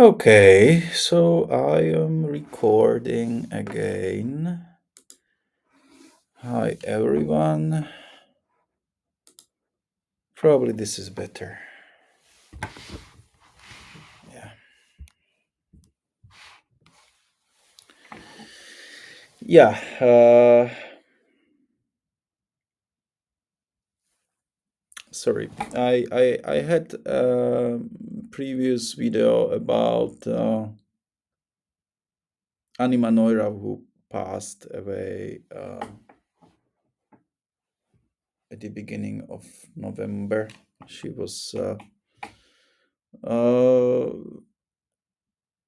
Okay, so I am recording again. Hi everyone. Probably this is better. Yeah. Yeah. Sorry. I had a previous video about Anima Noira who passed away at the beginning of November. She was uh,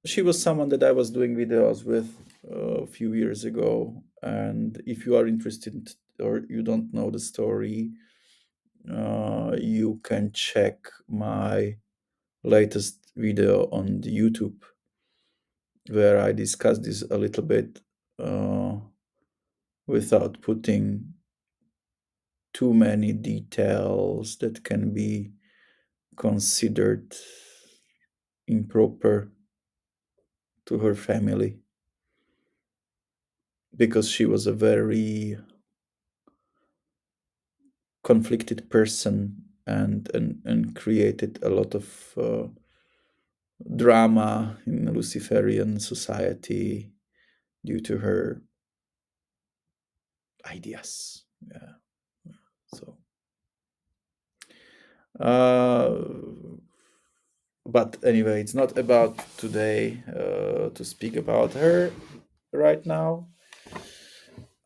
she was someone that I was doing videos with a few years ago. And if you are interested or you don't know the story, you can check my latest video on the YouTube where I discuss this a little bit uh, without putting too many details that can be considered improper to her family, because she was a very conflicted person and created a lot of drama in Luciferian society due to her ideas. Yeah. So, uh, but anyway, it's not about today to speak about her right now.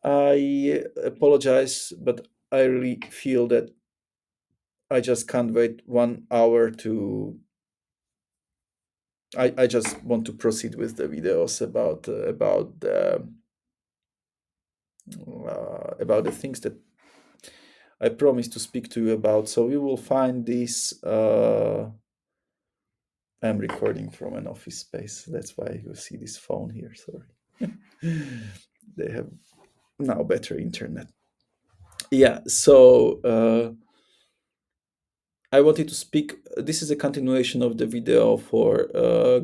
I apologize, but I really feel that I just can't wait 1 hour to I just want to proceed with the videos about the things that I promised to speak to you about. So you will find this. I'm recording from an office space. That's why you see this phone here. Sorry, they have now better internet. Yeah. So I wanted to speak. This is a continuation of the video for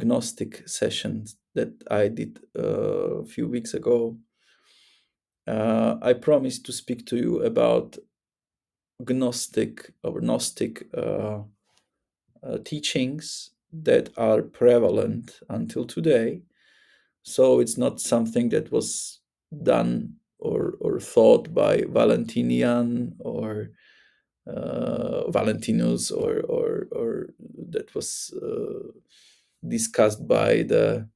Gnostic sessions that I did a few weeks ago. I promised to speak to you about Gnostic teachings that are prevalent until today. So it's not something that was done or thought by Valentinian or Valentinus or that was discussed by the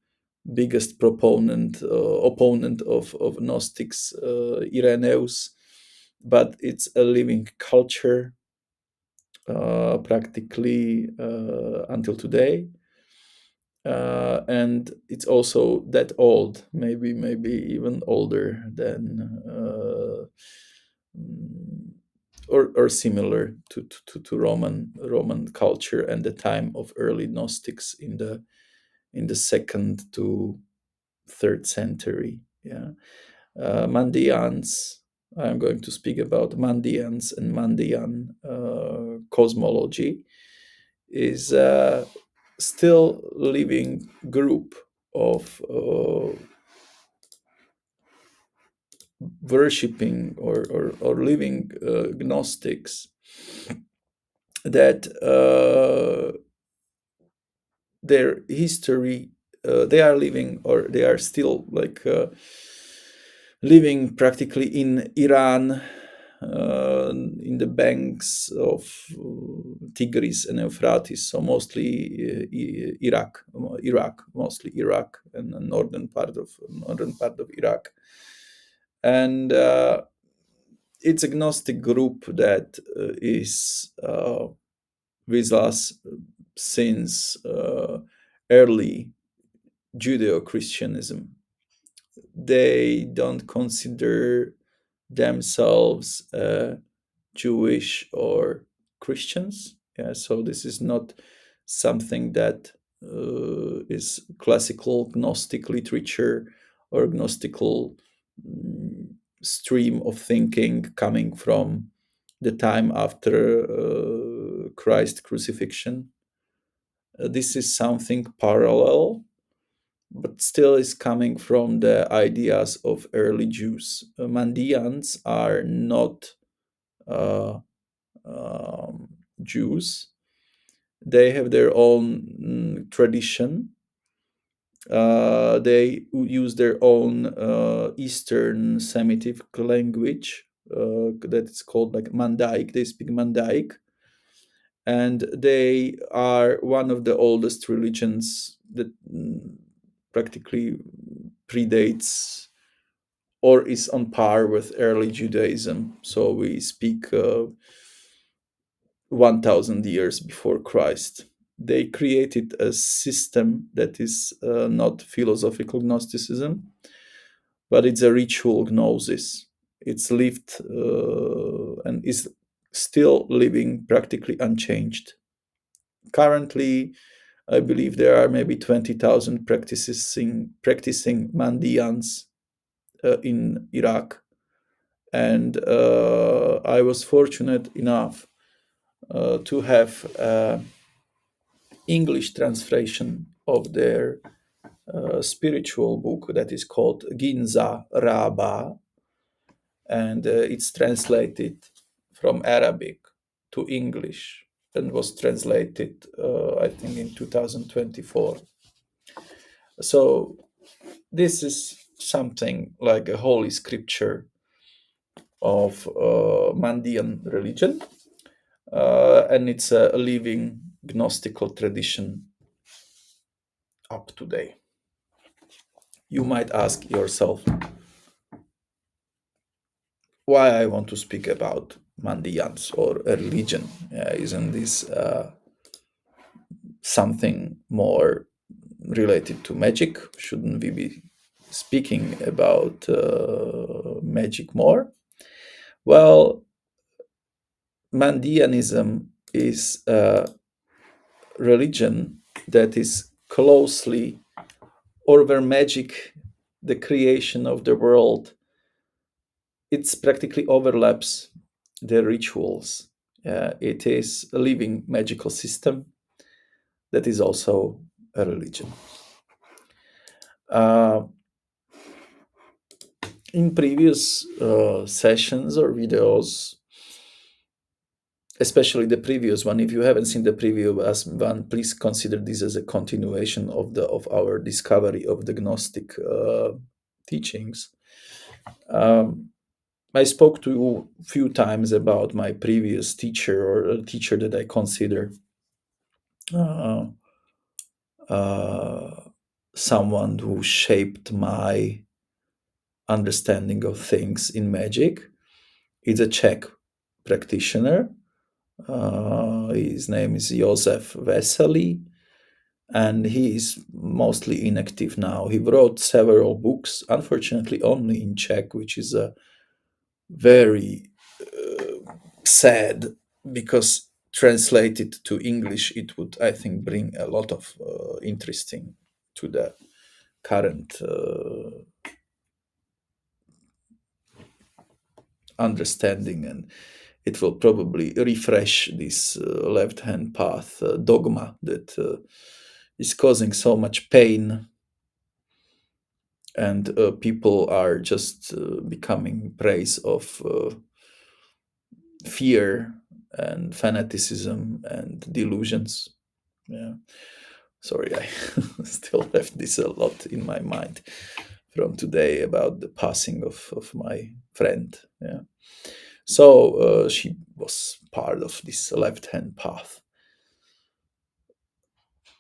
biggest opponent of Gnostics, Irenaeus, but it's a living culture practically until today. And it's also that old, maybe even older than mm, or similar to Roman culture and the time of early Gnostics in the second to third century. Yeah, Mandaeans. I'm going to speak about Mandaeans and Mandaean cosmology is still living group of worshipping or living Gnostics that their history, they are living or they are still like living practically in Iran, in the banks of Tigris and Euphrates, so mostly Iraq, mostly Iraq and the northern part of Iraq, and it's a Gnostic group that is with us since early Judeo-Christianism. They don't consider themselves Jewish or Christians. Yeah, so this is not something that is classical Gnostic literature or Gnostical stream of thinking coming from the time after Christ crucifixion. This is something parallel, but still is coming from the ideas of early Jews. Mandaeans are not uh, Jews. They have their own tradition. They use their own Eastern Semitic language that is called like Mandaic. They speak Mandaic, and they are one of the oldest religions that practically predates or is on par with early Judaism. So we speak 1000 years before Christ. They created a system that is not philosophical Gnosticism, but it's a ritual Gnosis. It's lived and is still living practically unchanged. Currently, I believe there are maybe 20,000 practicing Mandaeans in Iraq, and I was fortunate enough to have English translation of their spiritual book that is called Ginza Rabba, and it's translated from Arabic to English and was translated, I think, in 2024. So this is something like a holy scripture of Mandaean religion, and it's a living Gnostical tradition up to date. You might ask yourself why I want to speak about Mandaeans or a religion. Isn't this something more related to magic? Shouldn't we be speaking about magic more? Well, Mandaeanism is a religion that is closely, or where magic, the creation of the world, it's practically overlaps the rituals. It is a living magical system that is also a religion. Uh, in previous sessions or videos, especially the previous one, if you haven't seen the previous one, please consider this as a continuation of our discovery of the Gnostic teachings. Um, I spoke to you a few times about my previous teacher, or a teacher that I consider uh, uh, someone who shaped my understanding of things in magic. He's a Czech practitioner. His name is Josef Vesely, and he is mostly inactive now. He wrote several books, unfortunately only in Czech, which is a very sad, because translated to English, it would, I think, bring a lot of interesting to the current understanding, and it will probably refresh this left hand path dogma that is causing so much pain, and people are just becoming preys of fear and fanaticism and delusions. Yeah. Sorry, I still have this a lot in my mind from today about the passing of my friend. Yeah. So she was part of this left hand path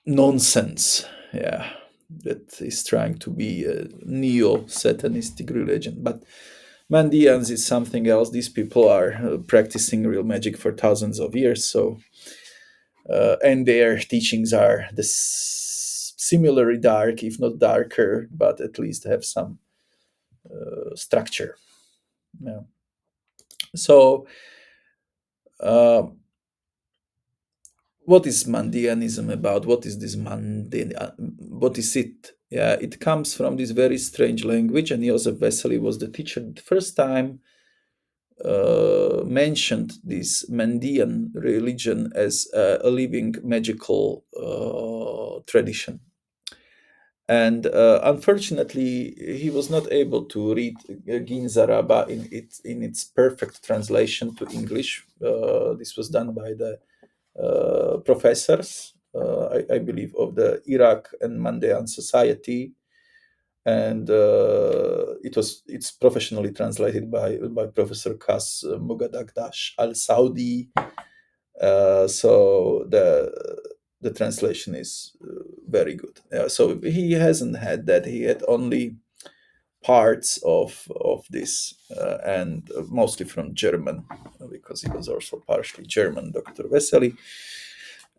nonsense. Yeah. That is trying to be a neo satanistic religion. But Mandaeans is something else. These people are practicing real magic for thousands of years. So and their teachings are similarly dark, if not darker, but at least have some structure. Yeah. So, uh, what is Mandaeanism about? What is this Mandaean? What is it? Yeah, it comes from this very strange language, and Joseph Vesely was the teacher. The first time mentioned this Mandaean religion as a living magical tradition. And unfortunately, he was not able to read Ginza Rabba in its perfect translation to English. This was done by the professors, I believe, of the Iraq and Mandaean Society, and it's professionally translated by Professor Kas Mugadagdash Al Saudi. So the translation is very good. So he hasn't had that. He had only parts of this, and mostly from German, because he was also partially German, Dr. Vesely.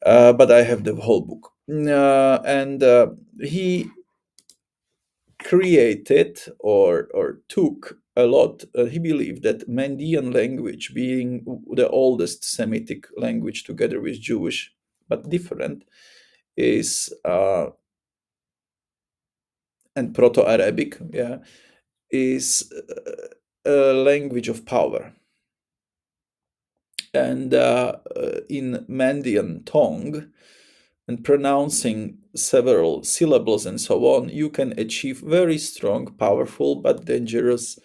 But I have the whole book, and he created or took a lot. He believed that Mandaean language, being the oldest Semitic language together with Jewish, but different, is and Proto-Arabic, yeah, is a language of power. And in Mandaean tongue, and pronouncing several syllables and so on, you can achieve very strong, powerful, but dangerous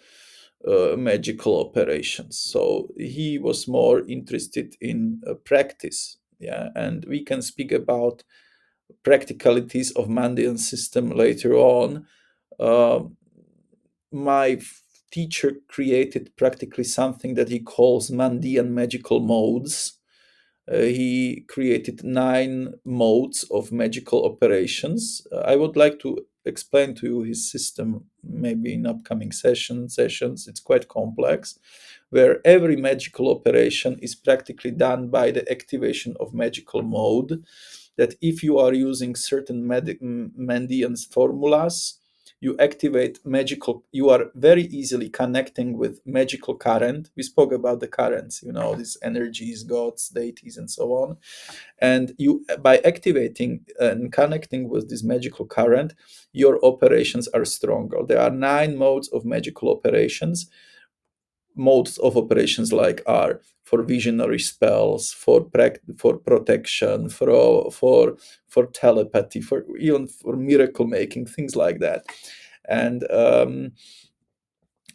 magical operations. So he was more interested in practice, yeah, and we can speak about practicalities of Mandaean system later on. Um my teacher created practically something that he calls Mandaean magical modes. He created 9 modes of magical operations. I would like to explain to you his system maybe in upcoming sessions. It's quite complex, where every magical operation is practically done by the activation of magical mode. That if you are using certain Mandaean formulas, you activate magical, you are very easily connecting with magical current. We spoke about the currents, these energies, gods, deities, and so on. And you, by activating and connecting with this magical current, your operations are stronger. There are 9 modes of magical operations. Modes of operations like are for visionary spells, for protection, for telepathy, for even for miracle making, things like that. And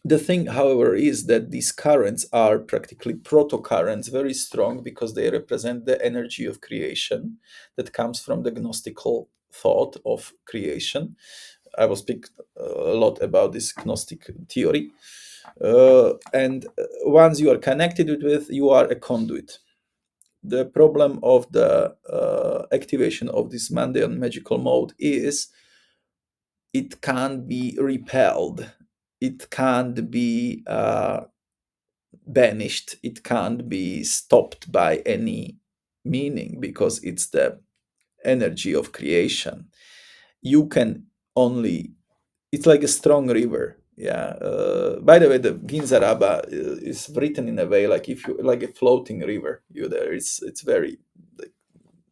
the thing, however, is that these currents are practically proto currents, very strong, because they represent the energy of creation that comes from the Gnostical thought of creation. I will speak a lot about this Gnostic theory. And once you are connected with it, you are a conduit. The problem of the activation of this Mandaean magical mode is it can't be repelled, it can't be banished, it can't be stopped by any meaning, because it's the energy of creation. You can only, it's like a strong river. Yeah. By the way, the Ginza Rabba is written in a way like if you like a floating river. You there. It's very, like,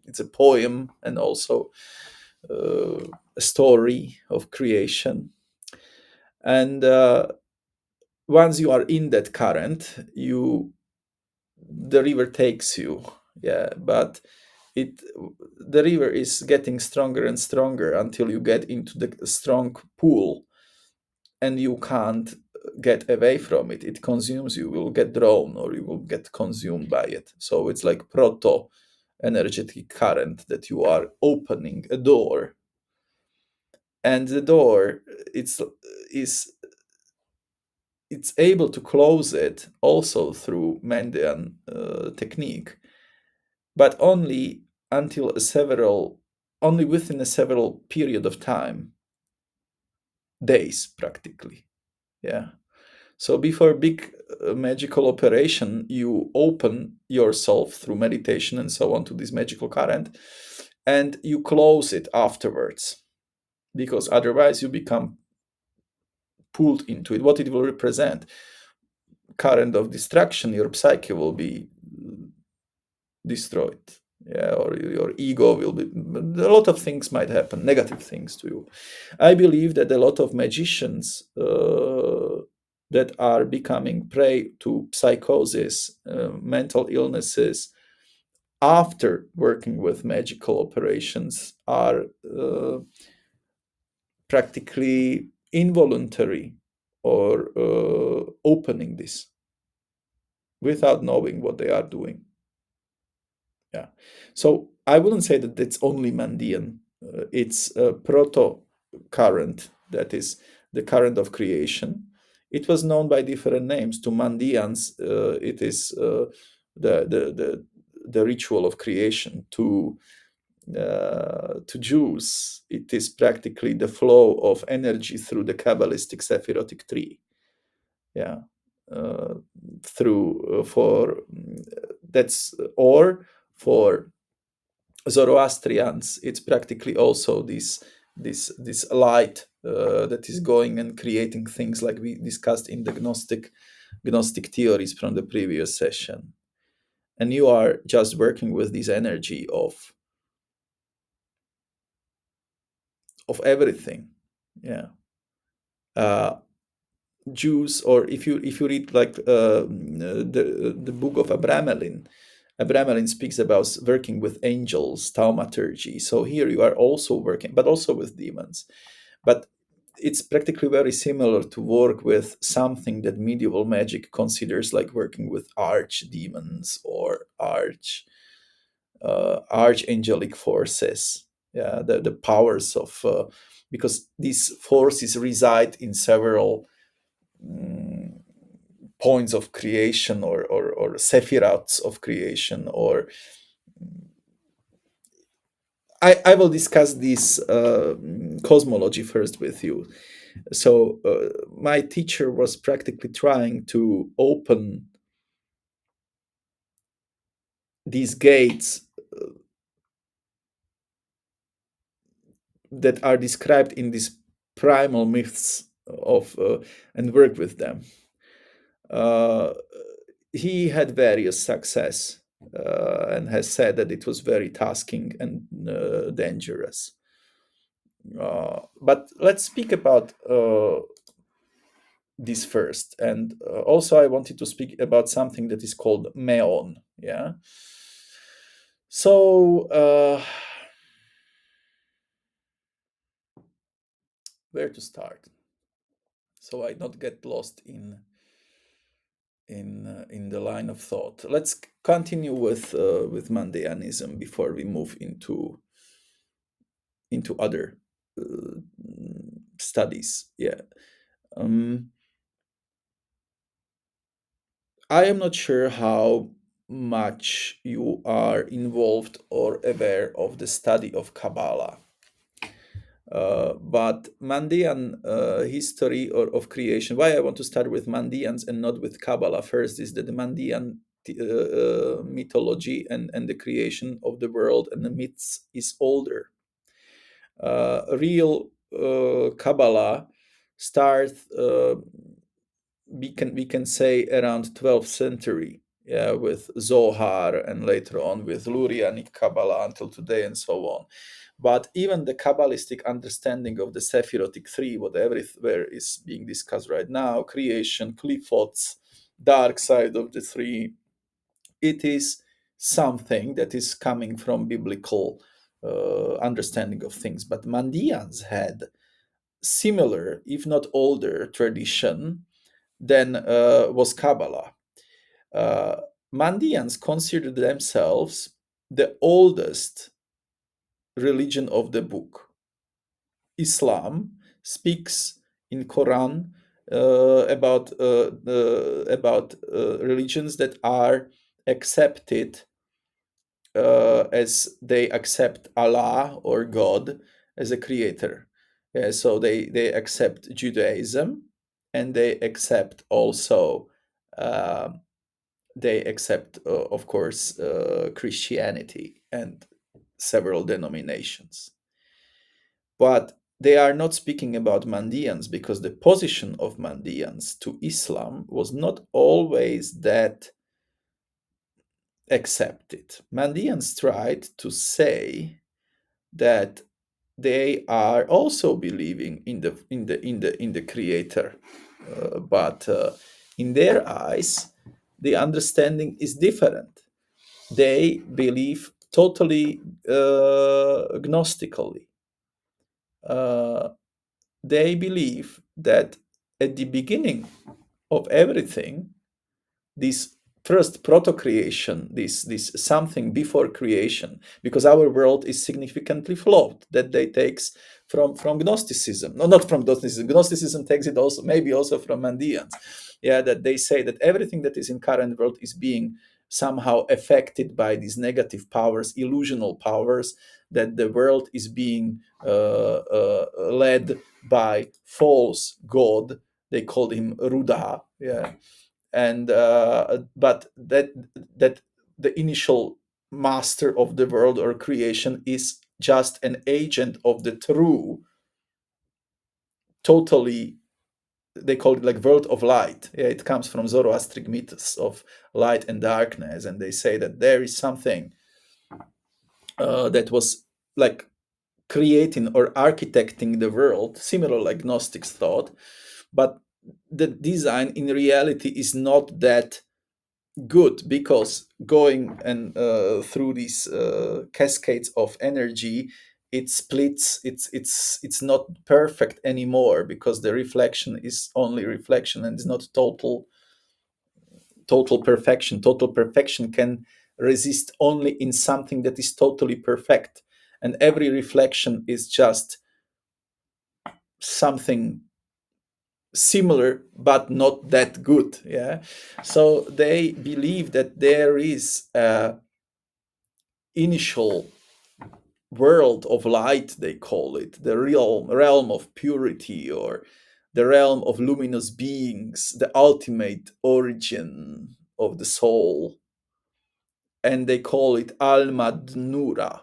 it's a poem and also a story of creation. And once you are in that current, the river takes you. Yeah, but it the river is getting stronger and stronger until you get into the strong pool, and you can't get away from it. It consumes you. You will get drawn or you will get consumed by it. So it's like proto energetic current that you are opening a door, and the door is it's able to close it also through Mandaean technique, but only within a several period of time, days practically. Yeah. So before big magical operation, you open yourself through meditation and so on to this magical current, and you close it afterwards, because otherwise you become pulled into it. What it will represent? Current of destruction. Your psyche will be destroyed. Yeah, or your ego will be. A lot of things might happen, negative things to you. I believe that a lot of magicians that are becoming prey to psychosis, mental illnesses, after working with magical operations, are practically involuntary, or opening this without knowing what they are doing. Yeah. So I wouldn't say that it's only Mandaean. It's a proto current, that is the current of creation. It was known by different names. To Mandaeans, it is the ritual of creation. To Jews, it is practically the flow of energy through the Kabbalistic Sephirotic tree. Yeah, uh, through for that's or for Zoroastrians, it's practically also this light that is going and creating things like we discussed in the Gnostic theories from the previous session. And you are just working with this energy of everything. Yeah. Uh, Jews, or if you read like the book of Abramelin, Abramelin speaks about working with angels, thaumaturgy. So here you are also working, but also with demons. But it's practically very similar to work with something that medieval magic considers like working with archdemons or archangelic forces. Yeah, the powers of because these forces reside in several mm, points of creation, or sephiroths of creation, or I will discuss this cosmology first with you. So my teacher was practically trying to open these gates that are described in these primal myths of and work with them. Uh, he had various success, and has said that it was very tasking and dangerous. But let's speak about this first. And also, I wanted to speak about something that is called meon. Yeah. So, where to start? So I not get lost in the line of thought. Let's continue with Mandaeanism before we move into other uh, studies. Yeah. Um, I am not sure how much you are involved or aware of the study of Kabbalah. But Mandaean history of creation, why I want to start with Mandaeans and not with Kabbalah first, is that the Mandaean mythology and the creation of the world and the myths is older. Real Kabbalah starts, we can say, around 12th century, yeah, with Zohar, and later on with Lurianic Kabbalah until today, and so on. But even the Kabbalistic understanding of the Sephirotic three, whatever where is being discussed right now, creation, Qliphot's dark side of the three, it is something that is coming from biblical understanding of things. But Mandaeans had similar, if not older, tradition than was Kabbalah. Uh, Mandaeans consider themselves the oldest religion of the book. Islam speaks in Quran about religions that are accepted as they accept Allah or God as a creator. Yeah, so they accept Judaism, and they accept also uh, they accept, of course, Christianity and several denominations. But they are not speaking about Mandaeans, because the position of Mandaeans to Islam was not always that accepted. Mandaeans tried to say that they are also believing in the creator, but in their eyes the understanding is different. They believe totally gnostically. Uh, they believe that at the beginning of everything, this first proto-creation, this something before creation, because our world is significantly flawed, that they takes from Gnosticism. No, not from Gnosticism. Gnosticism takes it also, maybe also from Mandaeans. Yeah, that they say that everything that is in current world is being somehow affected by these negative powers, illusional powers, that the world is being led by false god. They called him Ruha. Yeah, and but that the initial master of the world or creation is just an agent of the true, totally, they call it like world of light. Yeah, it comes from Zoroastric myths of light and darkness, and they say that there is something that was like creating or architecting the world, similar like Gnostics thought, but the design in reality is not that good, because going and through these cascades of energy, it splits. It's not perfect anymore, because the reflection is only reflection and is not total perfection. Total perfection can resist only in something that is totally perfect, and every reflection is just something similar but not that good. Yeah, so they believe that there is a initial world of light, they call it, the real realm of purity, or the realm of luminous beings, the ultimate origin of the soul, and they call it Almadnura.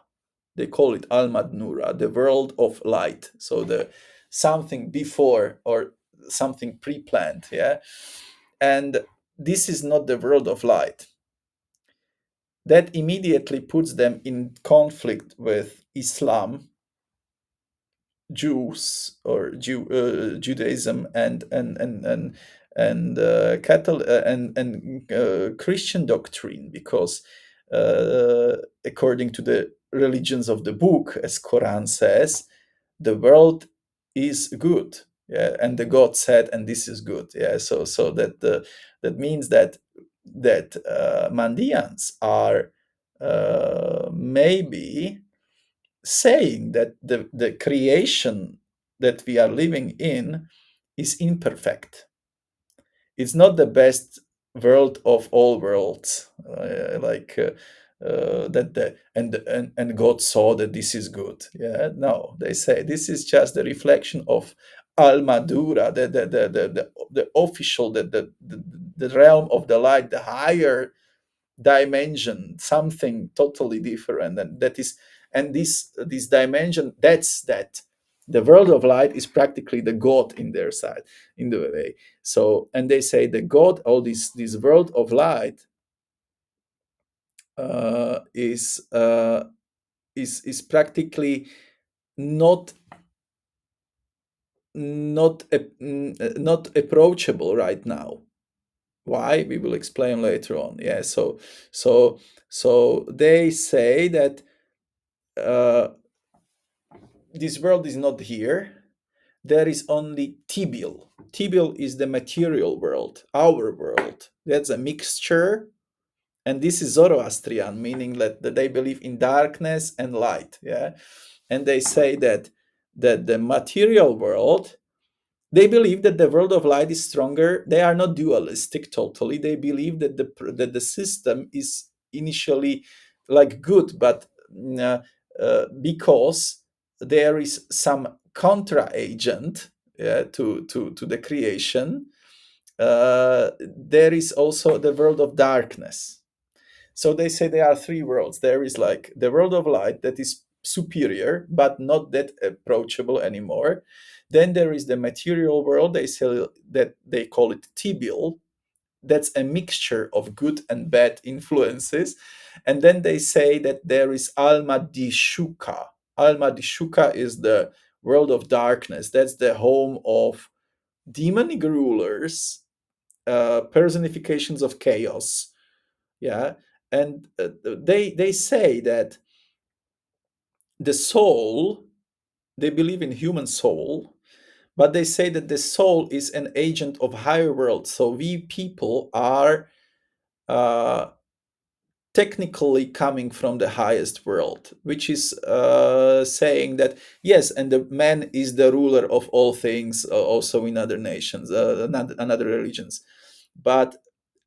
They call it Almadnura, the world of light. So the something before or something pre-planned. Yeah, and this is not the world of light. That immediately puts them in conflict with Islam, Jews, or Judaism, and Catholic and Christian doctrine, because according to the religions of the book, as Quran says, the world is good. Yeah, and the God said, and this is good. Yeah, so that means that Mandaeans are maybe saying that the creation that we are living in is imperfect. It's not the best world of all worlds, that and God saw that this is good. Yeah, no, they say this is just the reflection of Almadura, the official, the realm of the light, the higher dimension, something totally different, and that is, and this dimension, that the world of light is practically the god in their side, in the way. So, and they say the god, all this world of light is practically not not approachable right now. Why? We will explain later on. Yeah, so so they say that uh, this world is not here. There is only Tibil. Tibil is the material world, our world. That's a mixture, and this is Zoroastrian, meaning that they believe in darkness and light. Yeah, and they say that the material world, they believe that the world of light is stronger. They are not dualistic totally. They believe that the system is initially like good, but because there is some contra agent, to the creation, there is also the world of darkness. So they say there are three worlds. There is like the world of light that is superior, but not that approachable anymore. Then there is the material world. They say that they call it Tibil. That's a mixture of good and bad influences. And then they say that there is Alma Dishuka. Alma Dishuka is the world of darkness. That's the home of demonic rulers, personifications of chaos. Yeah, and they say that the soul, they believe in human soul, but they say that the soul is an agent of higher world. So we people are uh, technically coming from the highest world, which is saying that yes, and the man is the ruler of all things, also in other nations, another religions, but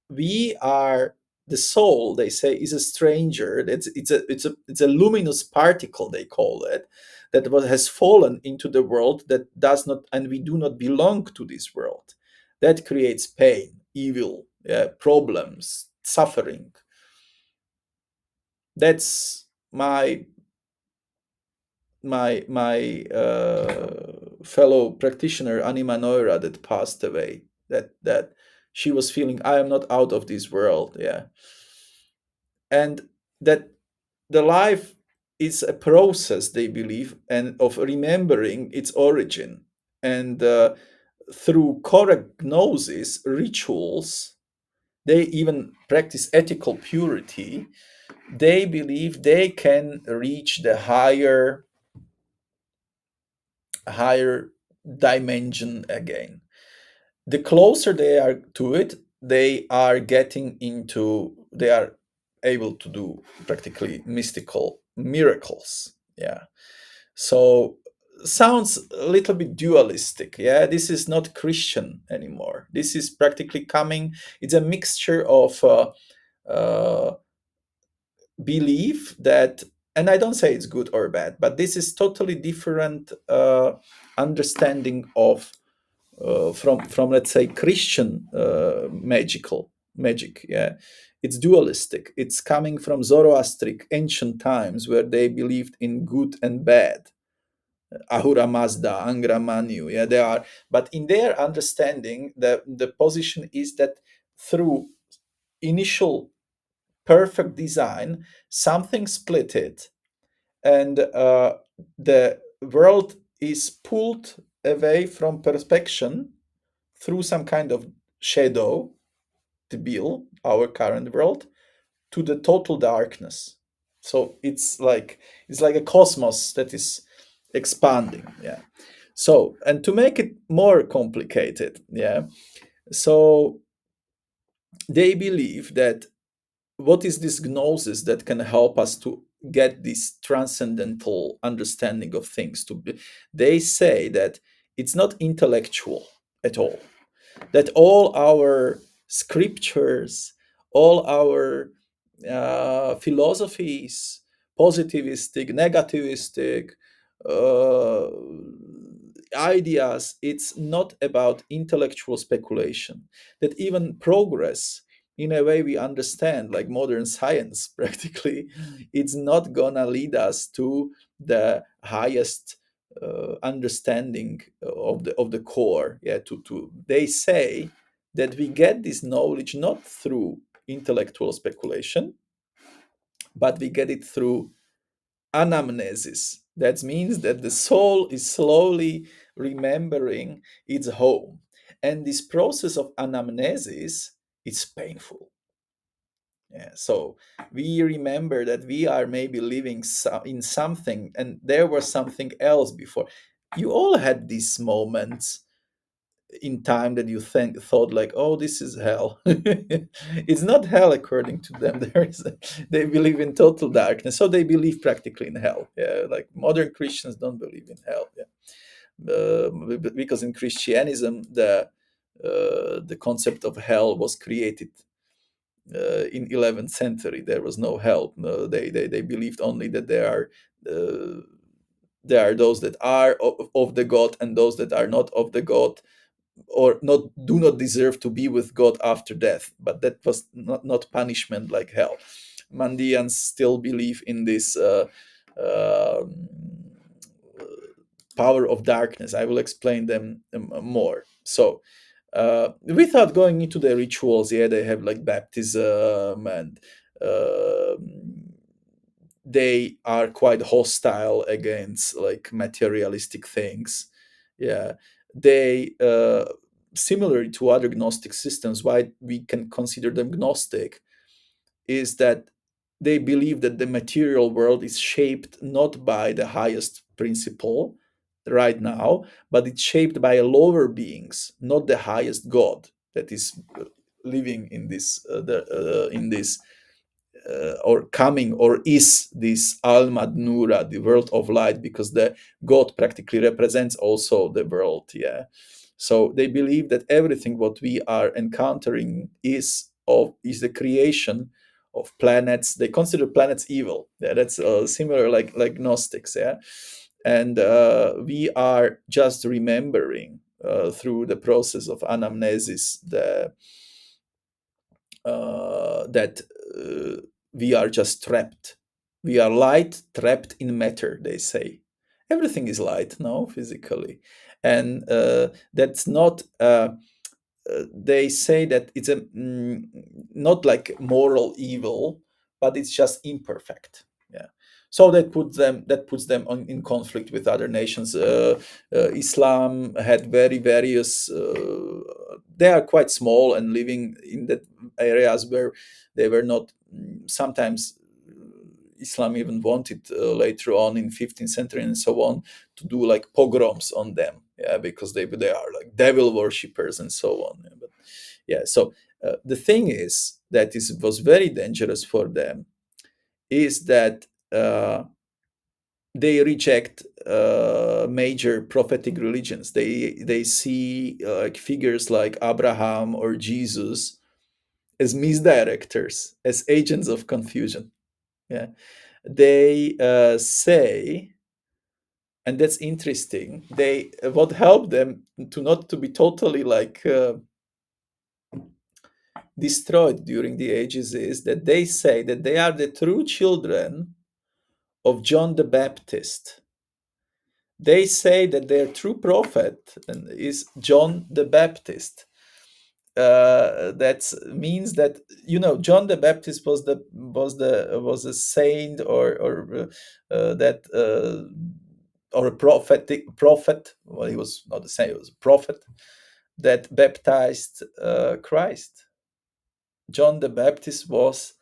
we are the soul. They say is a stranger. It's a luminous particle, they call it, that has fallen into the world that does not, and we do not belong to this world. That creates pain, evil, problems, suffering. That's my fellow practitioner Anima Noira that passed away. That she was feeling I am not out of this world. Yeah, and that the life is a process, they believe, and of remembering its origin, and through correct gnosis rituals, they even practice ethical purity. They believe they can reach the higher dimension again. The closer they are to it, they are able to do practically mystical miracles. Yeah. So sounds a little bit dualistic. Yeah, this is not Christian anymore. This is practically coming. It's a mixture of uh, belief that, and I don't say it's good or bad, but this is totally different understanding of from let's say Christian magic. Yeah, it's dualistic. It's coming from Zoroastric ancient times where they believed in good and bad, Ahura Mazda, Angra Manu. Yeah, they are. But in their understanding, the position is that through initial perfect design, something split it, and the world is pulled away from perspection through some kind of shadow, to build our current world, to the total darkness. So it's like a cosmos that is expanding. Yeah. So, and to make it more complicated, yeah, so they believe that what is this gnosis that can help us to get this transcendental understanding of things to be, they say that it's not intellectual at all, that all our scriptures, all our philosophies, positivistic, negativistic uh, ideas, it's not about intellectual speculation. That even progress, in a way we understand, like modern science, practically, it's not gonna lead us to the highest understanding of the core. Yeah, to they say that we get this knowledge not through intellectual speculation, but we get it through anamnesis. That means that the soul is slowly remembering its home, and this process of anamnesis is painful. Yeah, so we remember that we are maybe living in something, and there was something else before. You all had these moments in time that you thought like, oh, this is hell. It's not hell according to them. They believe in total darkness, so they believe practically in hell. Yeah, like modern Christians don't believe in hell. Yeah, because in Christianism the concept of hell was created in 11th century. There was no hell. No, they believed only that uh, there are those that are of the god and those that are not of the god, or not do not deserve to be with God after death. But that was not punishment like hell. Mandaeans still believe in this um, power of darkness. I will explain them more. So, without going into the rituals, yeah, they have like baptism, and they are quite hostile against like materialistic things. Yeah, they similar to other gnostic systems, why we can consider them gnostic is that they believe that the material world is shaped not by the highest principle right now, but it's shaped by lower beings, not the highest God that is living in this or coming or is this Alma Nura, the world of light, because the God practically represents also the world. Yeah. So they believe that everything what we are encountering is the creation of planets. They consider planets evil. Yeah, that's similar like Gnostics. Yeah, and we are just remembering through the process of anamnesis that we are just trapped. We are light trapped in matter, they say. Everything is light, no, physically. And that's not, they say that it's not like moral evil, but it's just imperfect. Yeah. So that puts them in conflict with other nations. Islam had very various. They are quite small and living in that areas where they were not. Sometimes Islam even wanted later on in 15th century and so on to do like pogroms on them, yeah, because they are like devil worshippers and so on. Yeah, but yeah, so the thing is that is was very dangerous for them is that they reject major prophetic religions. They see like figures like Abraham or Jesus as misdirectors, as agents of confusion. Yeah, they say, and that's interesting. They what helped them to not to be totally like destroyed during the ages is that they say that they are the true children of John the Baptist. They say that their true prophet is John the Baptist. That means that John the Baptist was a saint or that or a prophet. Well, he was not a saint; he was a prophet that baptized Christ. John the Baptist was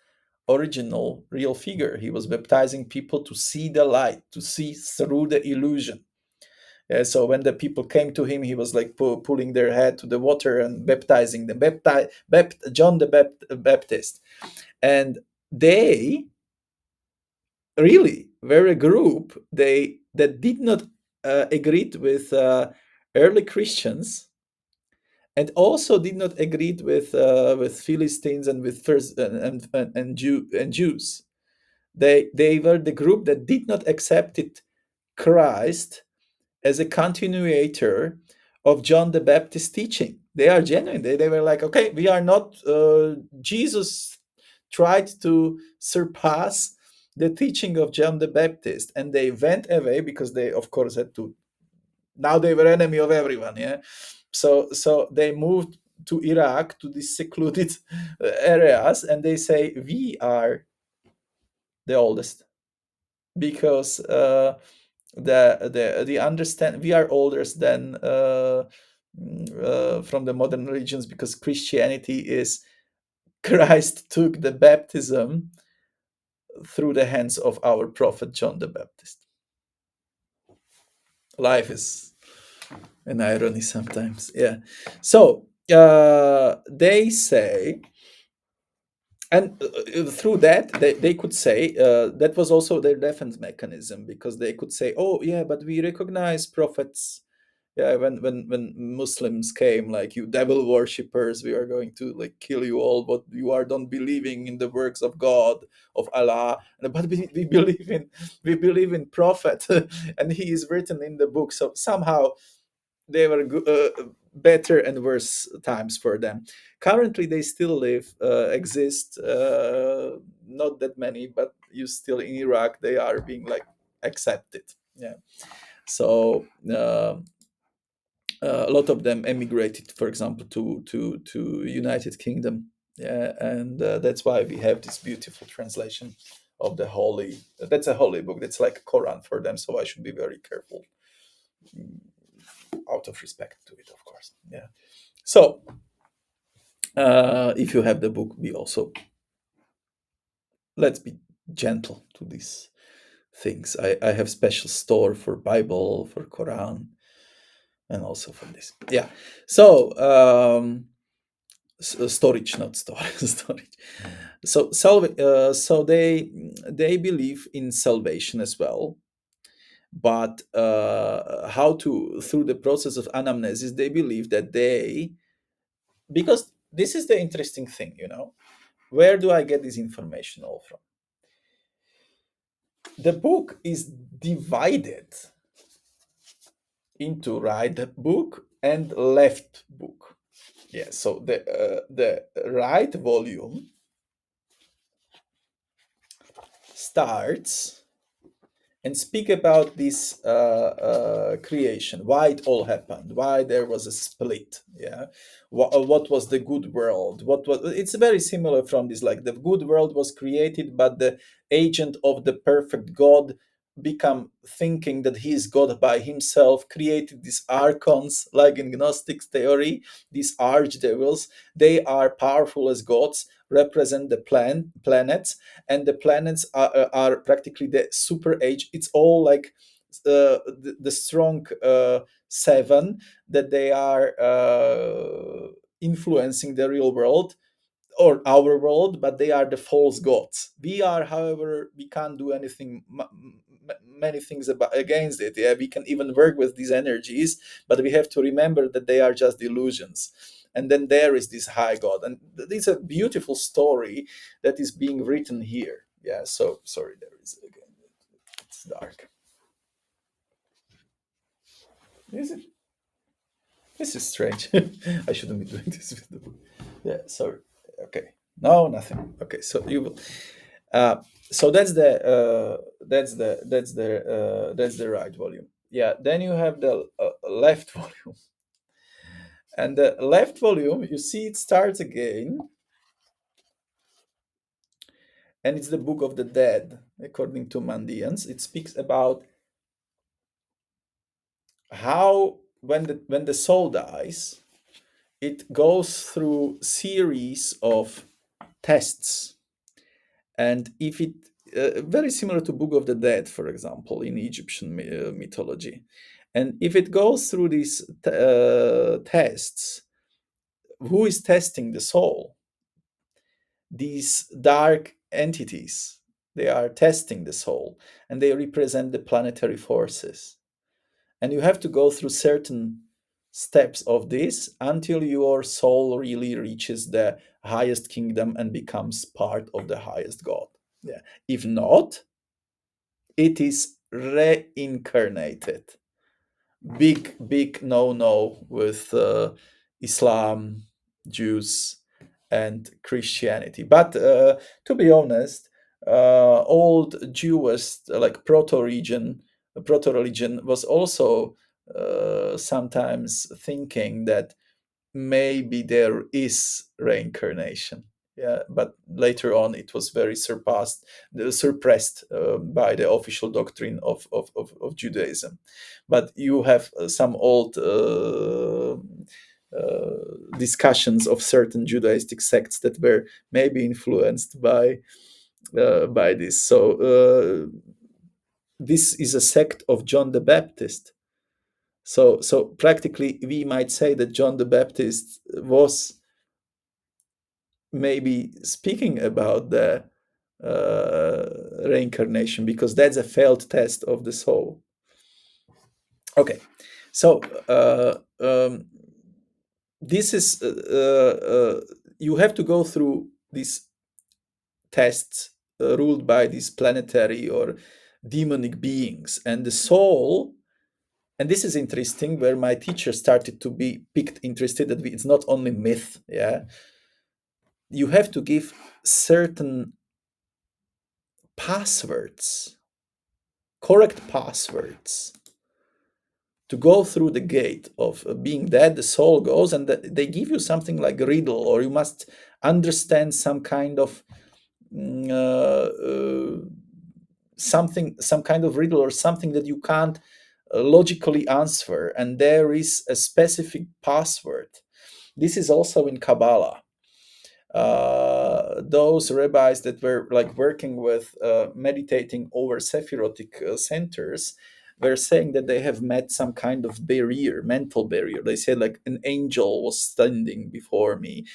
original real figure. He was baptizing people to see the light, to see through the illusion. So when the people came to him, he was like pulling their head to the water and baptizing them. John the Baptist, and they really were a group they that did not agree with early Christians, and also did not agree with Philistines and with first and Jews. They were the group that did not accept it Christ as a continuator of John the Baptist's teaching. They are genuine. They were like, okay, we are not. Jesus tried to surpass the teaching of John the Baptist, and they went away because they, of course, had to. Now they were enemy of everyone. Yeah, so they moved to Iraq, to these secluded areas, and they say we are the oldest because the understand we are older than from the modern religions, because Christianity is Christ took the baptism through the hands of our prophet John the Baptist. Life is an irony sometimes. Yeah. So they say, and through that they could say that was also their defense mechanism, because they could say, oh yeah, but we recognize prophets. Yeah, when Muslims came, like, you devil worshippers, we are going to like kill you all, but you are don't believing in the works of God, of Allah. But we believe in prophet and he is written in the book. So somehow they were better and worse times for them. Currently they still exist, not that many, but you still in Iraq they are being like accepted. Yeah. So a lot of them emigrated, for example, to United Kingdom. Yeah, and that's why we have this beautiful translation of the holy. That's a holy book. That's like a Quran for them. So I should be very careful, out of respect to it, of course. Yeah. So if you have the book, be also, let's be gentle to these things. I have special store for Bible, for Quran, and also for this. Yeah. So storage, not storage, storage. So so they believe in salvation as well, but how to through the process of anamnesis they believe that they, because this is the interesting thing, where do I get this information all from? The book is divided into right book and left book. Yeah, so the right volume starts and speak about this creation, why it all happened, why there was a split. Yeah, what was the good world? What was? It's very similar from this. Like the good world was created, but the agent of the perfect God become thinking that he is God by himself, created these archons, like in Gnostic theory, these archdevils. They are powerful as gods, represent the planets, and the planets are practically the super age. It's all like the strong seven, that they are influencing the real world or our world, but they are the false gods. We are, however, we can't do anything, many things against it. Yeah, we can even work with these energies, but we have to remember that they are just illusions. And then there is this high god, and it's a beautiful story that is being written here. Yeah. So sorry, there is again. It's dark. Is it? This is strange. I shouldn't be doing this with the book. Yeah. Sorry. Okay. No, nothing. Okay. So you will. Uh, so that's the right volume. Yeah. Then you have the left volume, and the left volume, you see, it starts again, and it's the Book of the Dead, according to Mandaeans. It speaks about how when the soul dies, it goes through series of tests, and if it very similar to Book of the Dead, for example, in Egyptian mythology, and if it goes through these tests, who is testing the soul? These dark entities, they are testing the soul, and they represent the planetary forces, and you have to go through certain steps of this until your soul really reaches the highest kingdom and becomes part of the highest god. Yeah. If not, it is reincarnated. Big no with Islam, Jews, and Christianity. But to be honest, old Jewish like proto religion was also sometimes thinking that maybe there is reincarnation. Yeah, but later on it was very suppressed by the official doctrine of Judaism. But you have some old discussions of certain Judaistic sects that were maybe influenced by this. So this is a sect of John the Baptist. So practically we might say that John the Baptist was maybe speaking about the reincarnation, because that's a failed test of the soul. Okay, so this is you have to go through these tests ruled by these planetary or demonic beings, and the soul. And this is interesting, where my teacher started to be picked interested that it's not only myth. Yeah, you have to give certain passwords, correct passwords, to go through the gate of being dead. The soul goes, and they give you something like a riddle, or you must understand some kind of something, some kind of riddle, or something that you can't logically answer, and there is a specific password. This is also in Kabbalah. those rabbis that were like working with meditating over sephirotic centers were saying that they have met some kind of barrier, mental barrier. They said like an angel was standing before me.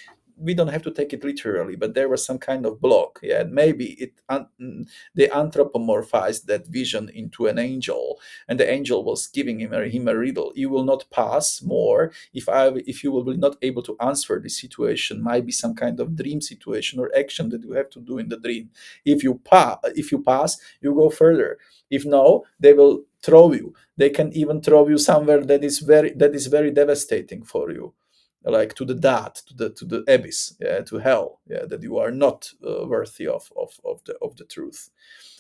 We don't have to take it literally, but there was some kind of block. Yeah, maybe they anthropomorphized that vision into an angel, and the angel was giving him a riddle. You will not pass more if you will be not able to answer this situation. Might be some kind of dream situation or action that you have to do in the dream. If you pass, you go further. If no, they will throw you. They can even throw you somewhere that is very devastating for you, like to the dot, to the abyss, yeah, to hell, yeah, that you are not worthy of the truth.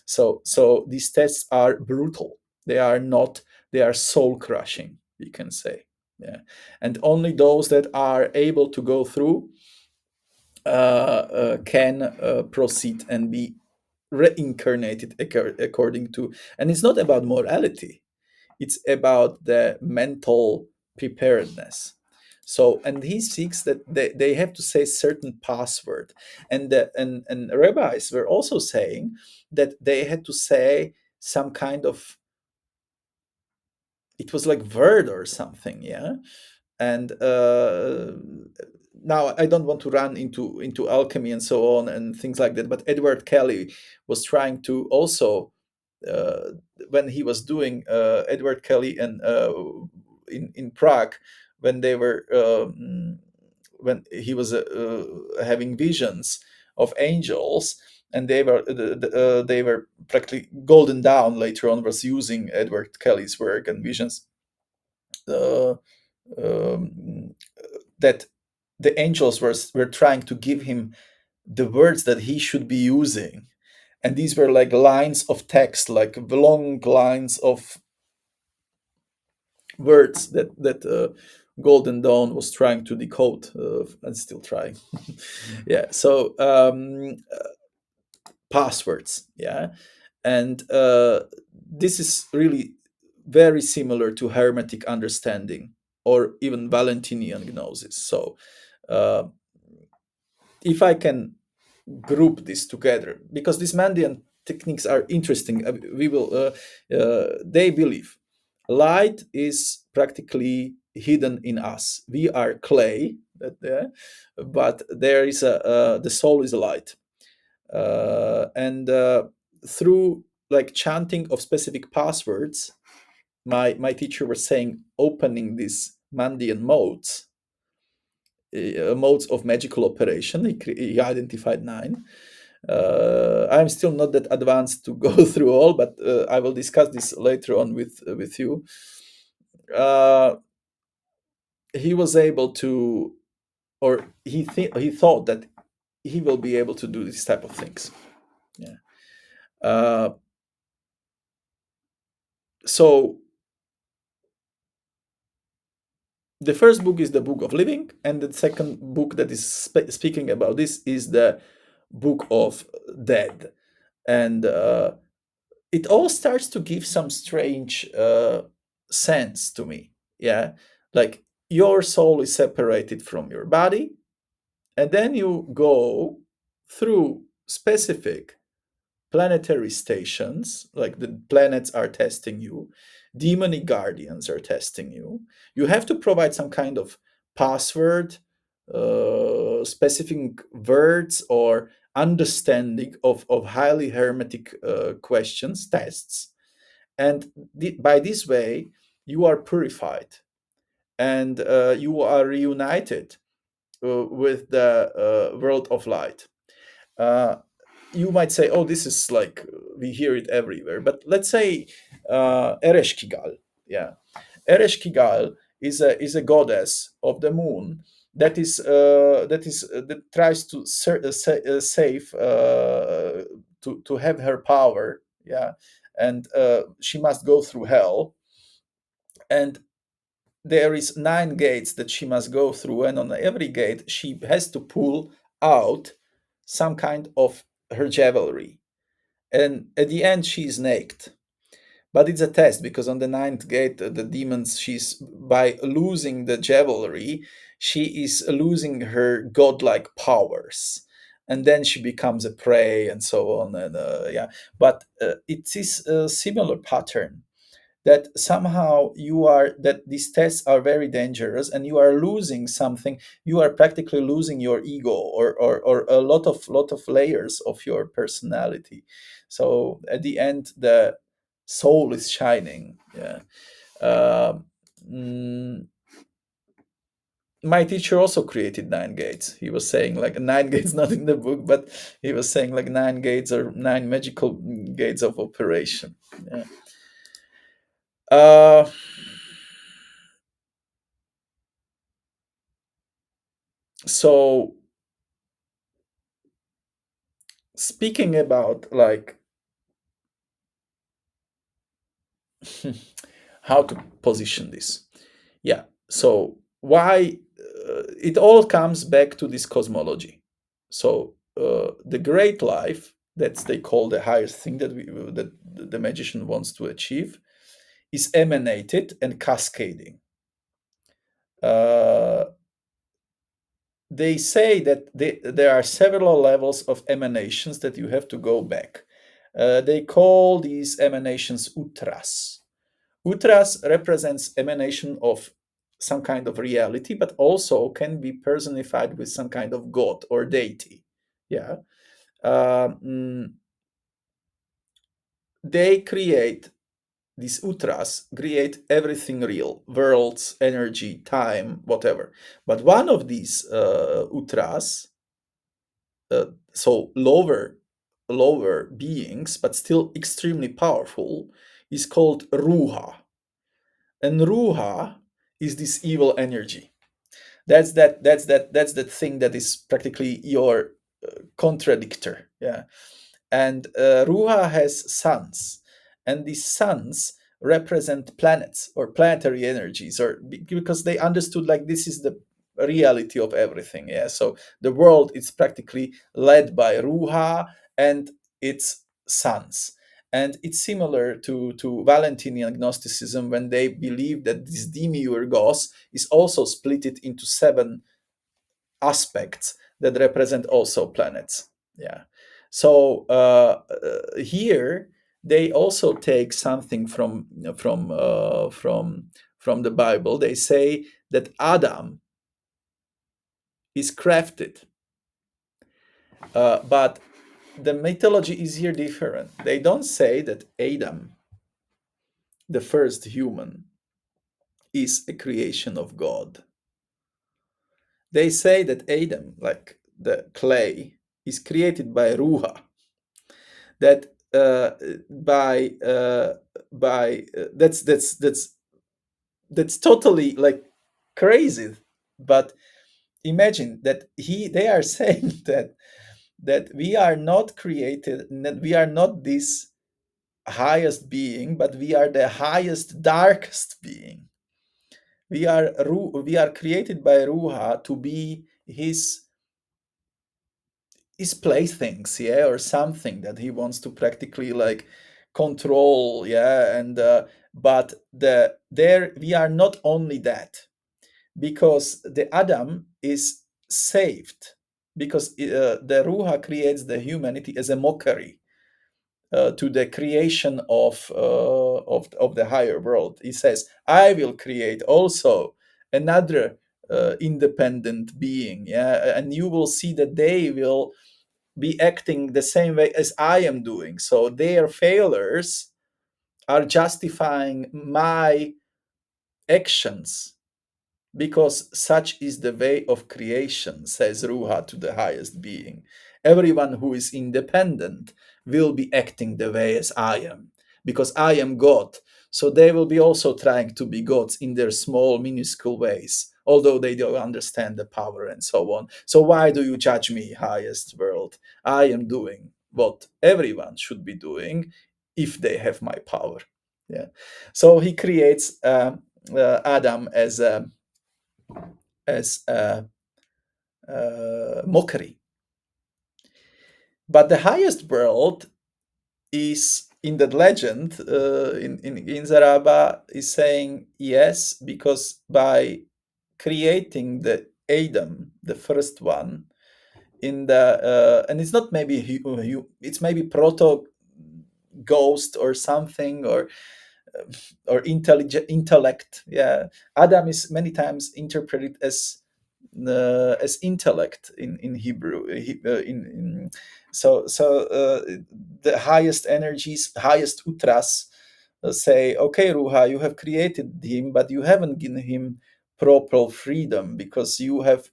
So these tests are brutal. They are not. They are soul crushing, you can say. Yeah, and only those that are able to go through can proceed and be reincarnated according to. And it's not about morality, it's about the mental preparedness. So, and he seeks that they have to say certain password, and rabbis were also saying that they had to say some kind of, it was like word or something, yeah. And now I don't want to run into alchemy and so on and things like that, but Edward Kelly was trying to also, uh, when he was doing Edward Kelly and in Prague, when they were when he was having visions of angels, and they were practically Golden Dawn later on was using Edward Kelly's work and visions, uh, um, that the angels were trying to give him the words that he should be using, and these were like lines of text, like long lines of words that Golden Dawn was trying to decode, and still trying. Yeah, so passwords, yeah. And this is really very similar to hermetic understanding or even Valentinian gnosis. So uh, if I can group this together, because these Mandaean techniques are interesting. We will. They believe light is practically hidden in us. We are clay, but there is the soul is a light, and through like chanting of specific passwords, my teacher was saying, opening these Mandaean modes, modes of magical operation. He identified 9. I'm still not that advanced to go through all, but I will discuss this later on with you. Uh, he was able to, or he thought that he will be able to do this type of things. Yeah. Uh, so the first book is the Book of Living, and the second book that is speaking about this is the Book of Dead, and it all starts to give some strange sense to me. Yeah, like your soul is separated from your body, and then you go through specific planetary stations, like the planets are testing you, demonic guardians are testing you. You have to provide some kind of password, specific words, or understanding of highly hermetic questions, tests. And by this way, you are purified, and you are reunited with the world of light. Uh, you might say, "Oh, this is like we hear it everywhere." But let's say Ereshkigal, yeah, Ereshkigal is a goddess of the moon that tries to save to have her power, yeah, and she must go through hell, and there is 9 gates that she must go through, and on every gate she has to pull out some kind of her jewelry, and at the end she is naked. But it's a test, because on the 9th gate, the demons, she's by losing the jewelry, she is losing her godlike powers, and then she becomes a prey and so on. And yeah, but it is a similar pattern that somehow you are that these tests are very dangerous and you are losing something. You are practically losing your ego, or a lot of layers of your personality. So at the end the soul is shining. Yeah. Um, mm, my teacher also created nine gates. He was saying like nine gates, not in the book, but he was saying like nine gates or nine magical gates of operation. Yeah. uh, so speaking about like how to position this. Yeah. So why it all comes back to this cosmology. So the great life, that's they call the highest thing that the magician wants to achieve, is emanated and cascading. Uh, they say that there are several levels of emanations that you have to go back. They call these emanations uthras. Uthras represents emanation of some kind of reality, but also can be personified with some kind of god or deity. Yeah. Um, they create these uthras create everything real: worlds, energy, time, whatever. But one of these uthras, so lower beings but still extremely powerful, is called Ruha. And Ruha is this evil energy. That's that thing that is practically your contradictor. Yeah. And Ruha has suns, and these suns represent planets or planetary energies, or because they understood like this is the reality of everything. Yeah. So the world is practically led by Ruha and its suns. And it's similar to Valentinian Gnosticism, when they believe that this demiurgos is also split it into seven aspects that represent also planets. Yeah. So here they also take something from the Bible. They say that Adam is crafted, but the mythology is here different. They don't say that Adam, the first human, is a creation of God. They say that Adam, like the clay, is created by Ruha. That by that's totally like crazy. But imagine that they are saying that we are not created, that we are not this highest being, but we are the highest darkest being. We are created by Ruha to be his playthings, yeah, or something that he wants to practically like control. Yeah. And but there we are not only that, because the Adam is saved, because the Ruha creates the humanity as a mockery to the creation of the higher world. He says, I will create also another independent being. Yeah. And you will see that they will be acting the same way as I am doing. So their failures are justifying my actions, because such is the way of creation, says Ruha to the highest being. Everyone who is independent will be acting the way as I am, because I am God. So they will be also trying to be gods in their small, minuscule ways, although they don't understand the power and so on. So why do you judge me, highest world? I am doing what everyone should be doing if they have my power. Yeah. So he creates Adam as a mockery. But the highest world is in that legend, in Ginza Rabba, is saying yes, because by creating the Adam, the first one, in the and it's not maybe it's maybe proto ghost or something, or intelligent intellect. Yeah, Adam is many times interpreted as intellect in Hebrew. So the highest energies, highest uthras, say, okay, Ruha, you have created him, but you haven't given him proper freedom, because you have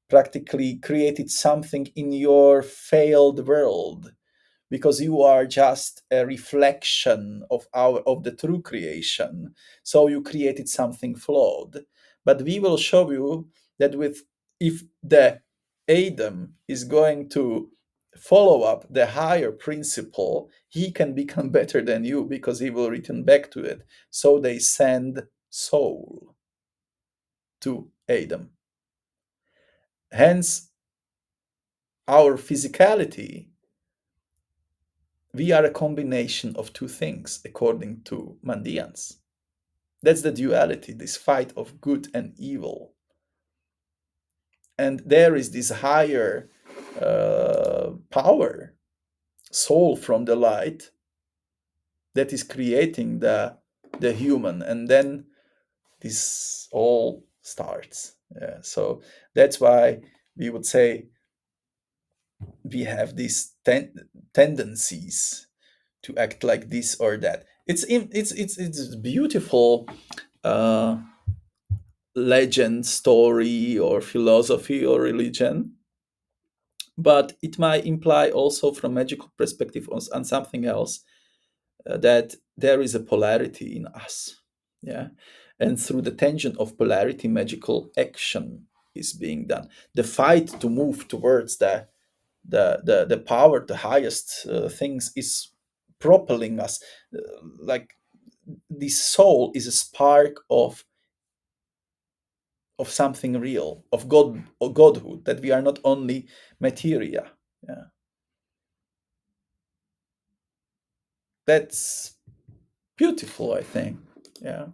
practically created something in your failed world, because you are just a reflection of the true creation. So you created something flawed. But we will show you that with if the Adam is going to follow up the higher principle, he can become better than you, because he will return back to it. So they send soul to Adam. Hence, our physicality, we are a combination of two things, according to Mandaeans. That's the duality, this fight of good and evil. And there is this higher power, soul from the light, that is creating the human. And then this all starts. Yeah, so that's why we would say we have these tendencies to act like this or that. It's beautiful uh, legend, story, or philosophy or religion, but it might imply also from magical perspective on something else, that there is a polarity in us. Yeah, and through the tension of polarity, magical action is being done. The fight to move towards the power, the highest things, is propelling us. Like, the soul is a spark of something real, of God or godhood, that we are not only materia. Yeah, that's beautiful, I think. Yeah.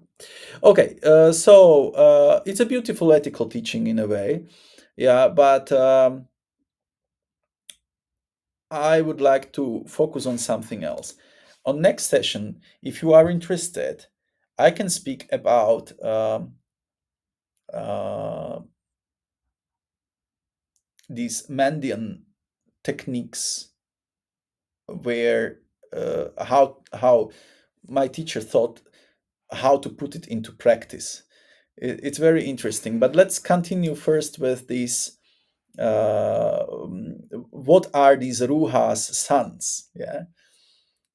Okay. So it's a beautiful ethical teaching in a way. Yeah, but I would like to focus on something else. On next session, if you are interested, I can speak about uh, these Mandaean techniques, where how my teacher thought how to put it into practice. It's very interesting. But let's continue first with these. What are these Ruha's sons? Yeah.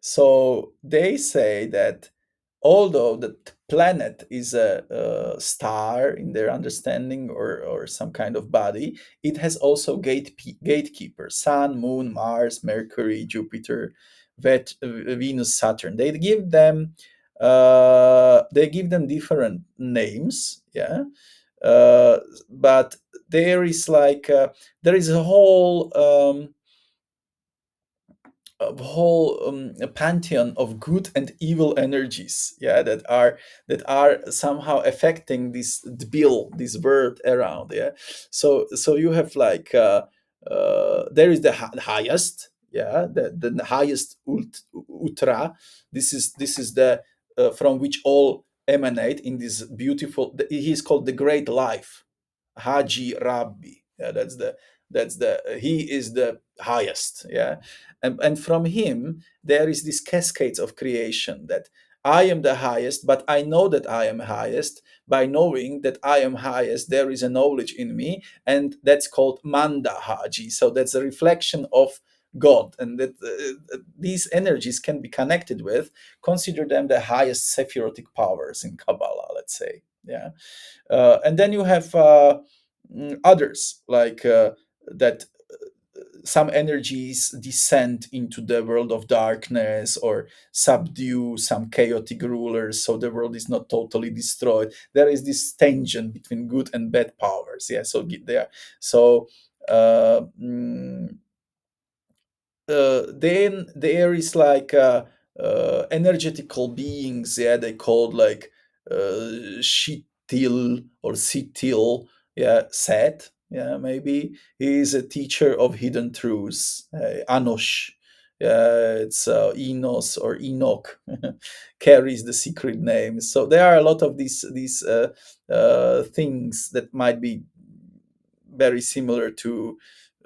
So they say that although the planet is a star in their understanding, or some kind of body, it has also gatekeepers: Sun, Moon, Mars, Mercury, Jupiter, Venus, Saturn. They give them different names. Yeah. But there is there is a pantheon of good and evil energies, yeah, that are somehow affecting this world around. Yeah. So you have there is the highest, yeah, the highest utra. This is the from which all emanate in this beautiful. He is called the great life, Haji Rabbi. Yeah, that's the he is the highest. Yeah. And from him there is this cascades of creation, that I am the highest, but I know that I am highest. By knowing that I am highest, there is a knowledge in me, and that's called Manda Haji. So that's a reflection of God, and that these energies can be connected with. Consider them the highest sephirotic powers in Kabbalah, let's say. Yeah. And then you have others, that some energies descend into the world of darkness, or subdue some chaotic rulers, so the world is not totally destroyed. There is this tension between good and bad powers. Yeah. So there. So uh, mm, then there is energetical beings. Yeah, they called Shitil or Sitil. Yeah, Set. Yeah, maybe he's a teacher of hidden truths. Anosh, it's Enos or Enoch, carries the secret name. So there are a lot of these things that might be very similar to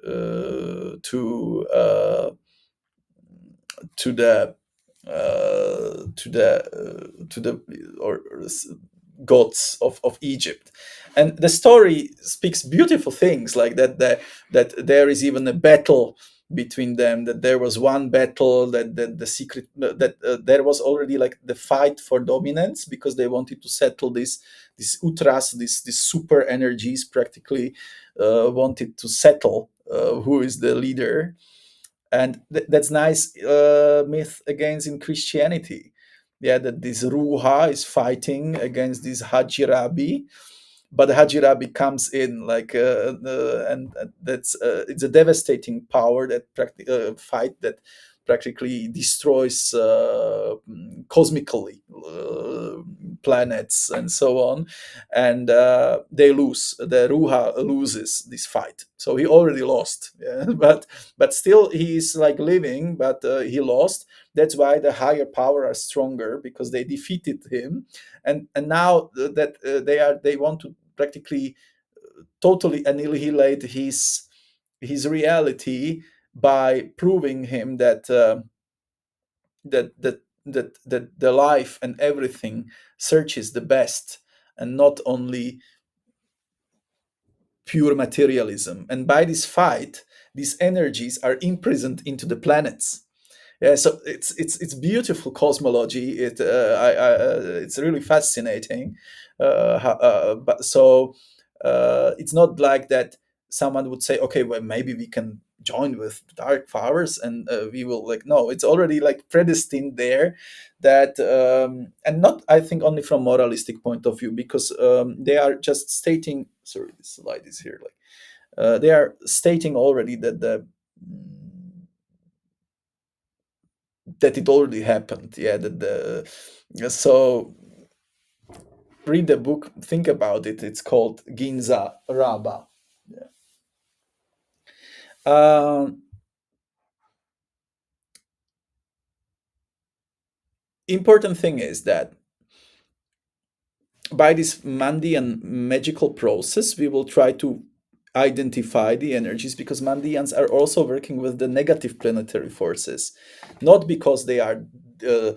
to the to the gods of Egypt. And the story speaks beautiful things like that there is even a battle between them, that there was one battle, that the secret that there was already like the fight for dominance, because they wanted to settle this uthras, this super energies practically wanted to settle who is the leader. And that's nice myth against in Christianity. Yeah, that this Ruha is fighting against this Hajirabi, but Hajirabi comes in like and that's it's a devastating power that fight that practically destroys cosmically planets and so on, and they lose. The Ruha loses this fight, so he already lost. Yeah? But still he's like living, but he lost. That's why the higher power are stronger, because they defeated him, and now that they want to practically totally annihilate his reality by proving him that the life and everything searches the best, and not only pure materialism. And by this fight, these energies are imprisoned into the planets. Yeah, so it's beautiful cosmology. It's really fascinating. But so it's not like that someone would say, okay, well, maybe we can join with dark powers and we will, like, no, it's already like predestined there. That and not, I think, only from moralistic point of view, because they are just stating. Sorry, this slide is here. Like they are stating already that it already happened. Yeah, that the so read the book, think about it. It's called Ginza Rabba. Yeah. Important thing is that by this Mandaean magical process, we will try to identify the energies, because Mandaeans are also working with the negative planetary forces, not because they are uh,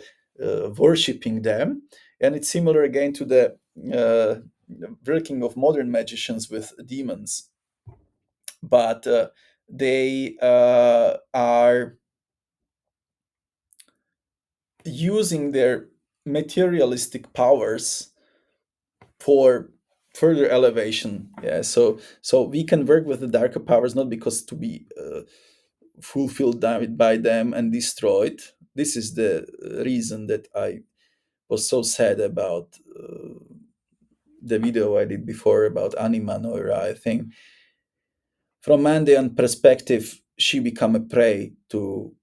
worshipping them. And it's similar again to the uh, working of modern magicians with demons, but they are using their materialistic powers for further elevation. Yeah, so we can work with the darker powers, not because to be fulfilled by them and destroyed. This is the reason that I was so sad about the video I did before about Anima Noira. I think from Mandaean perspective, she become a prey to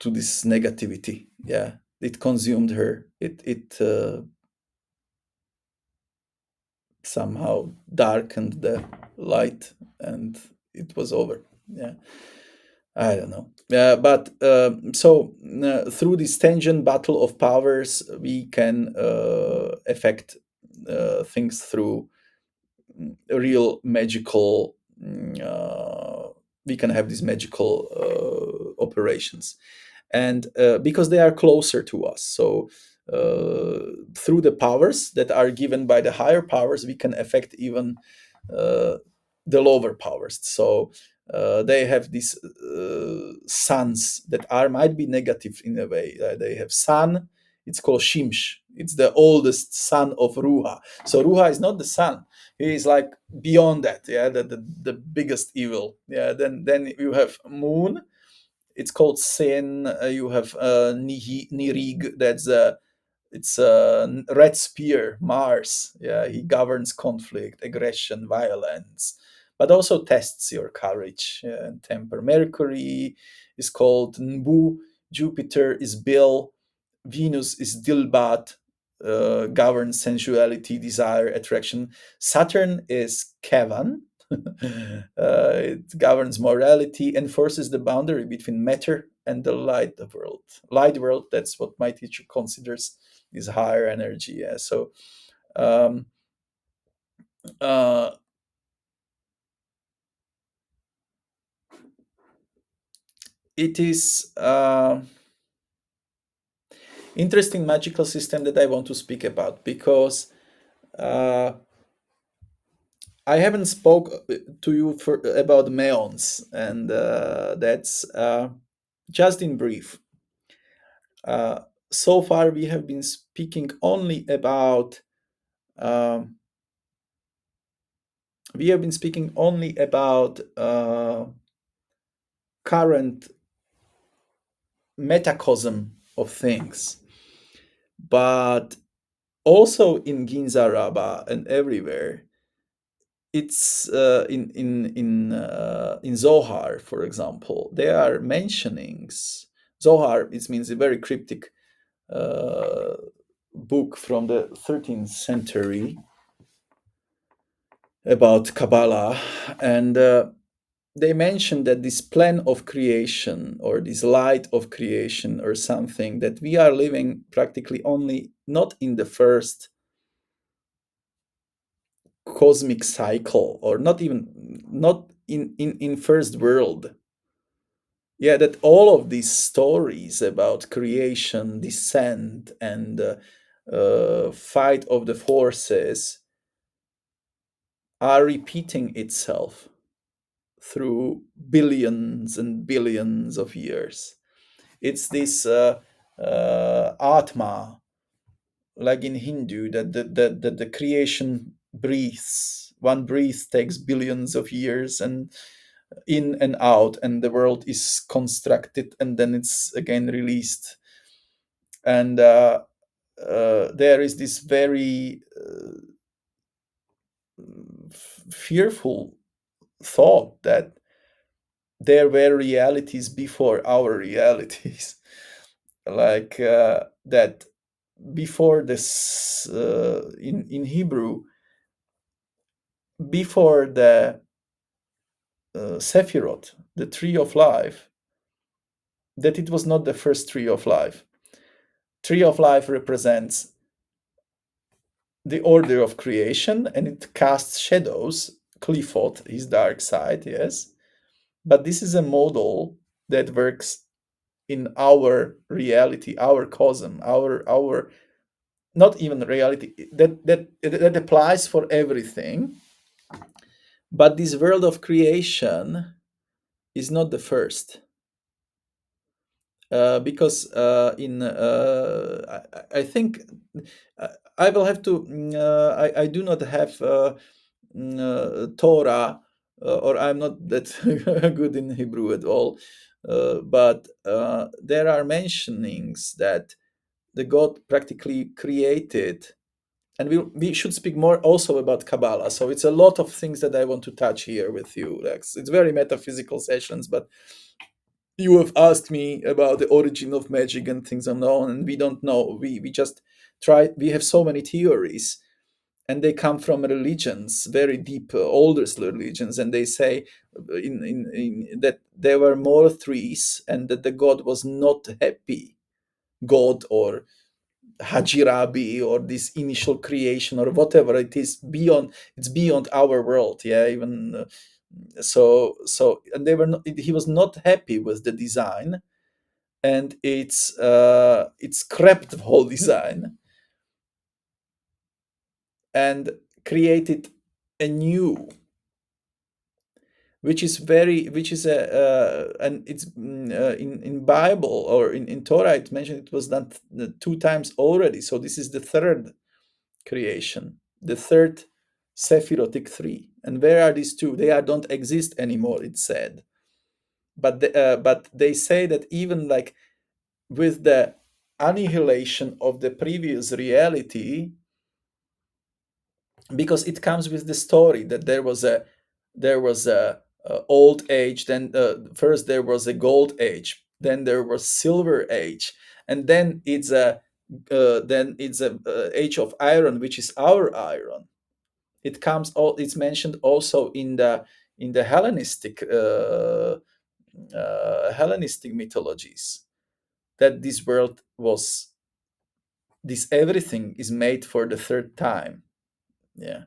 this negativity. Yeah, it consumed her. It somehow darkened the light, and it was over. Yeah, I don't know. But so through this tangent battle of powers, we can affect things through real magical. We can have these magical operations, and because they are closer to us. So through the powers that are given by the higher powers, we can affect even uh, the lower powers. So they have these suns that are might be negative in a way. They have sun. It's called Shimsh. It's the oldest son of Ruha. So Ruha is not the sun. He is like beyond that. Yeah, the biggest evil. Yeah. Then you have moon. It's called Sin. You have Nirig. That's it's a red spear, Mars. Yeah, he governs conflict, aggression, violence, but also tests your courage and temper. Mercury is called Nbu. Jupiter is Bil. Venus is Dilbat, governs sensuality, desire, attraction. Saturn is Kevan, It governs morality, enforces the boundary between matter and the light world. Light world, that's what my teacher considers this higher energy. Yeah. So um, uh, it is interesting magical system that I want to speak about because uh, I haven't spoke to you about Meons, and that's just in brief. Uh, so far, we have been speaking only about um, current metacosm of things, but also in Ginza Rabba and everywhere. It's in Zohar, for example, there are mentionings. Zohar, it means a very cryptic uh, book from the 13th century about Kabbalah, and they mention that this plan of creation or this light of creation or something, that we are living practically only not in the first cosmic cycle, or not even not in first world. Yeah, that all of these stories about creation, descent, and fight of the forces are repeating itself through billions and billions of years. It's this Atma, like in Hindu, that the creation breathes. One breath takes billions of years and in and out, and the world is constructed and then it's again released. And there is this very fearful thought that there were realities before our realities. Like that before this, in Hebrew, before the Sephirot, the tree of life, that it was not the first tree of life. Tree of life represents the order of creation, and it casts shadows. Clifford, his dark side, yes. But this is a model that works in our reality, our cosm, our not even reality, that applies for everything. But this world of creation is not the first, because in I think I will have to. I do not have Torah, or I'm not that good in Hebrew at all. But there are mentionings that the God practically created, and we should speak more also about Kabbalah. So it's a lot of things that I want to touch here with you. It's very metaphysical sessions, but you have asked me about the origin of magic and things unknown, and we don't know. We just try. We have so many theories, and they come from religions, very deep, oldest religions, and they say that there were more threes, and that the god was not happy. God or Hajirabi, or this initial creation, or whatever it is, beyond, it's beyond our world. Yeah, even so, and they were not, he was not happy with the design, and it's scrapped the whole design and created a new, which is a and it's in Bible, or in Torah, it mentioned it was done two times already. So this is the third creation, the third Sephirotic three. And where are these two? They are don't exist anymore, it's said. But they say that even like with the annihilation of the previous reality, because it comes with the story that there was a old age, then first there was a gold age, then there was silver age, and then it's a age of iron, which is our iron. it comes all it's mentioned also in the Hellenistic mythologies, that this world was, this everything is made for the third time. Yeah.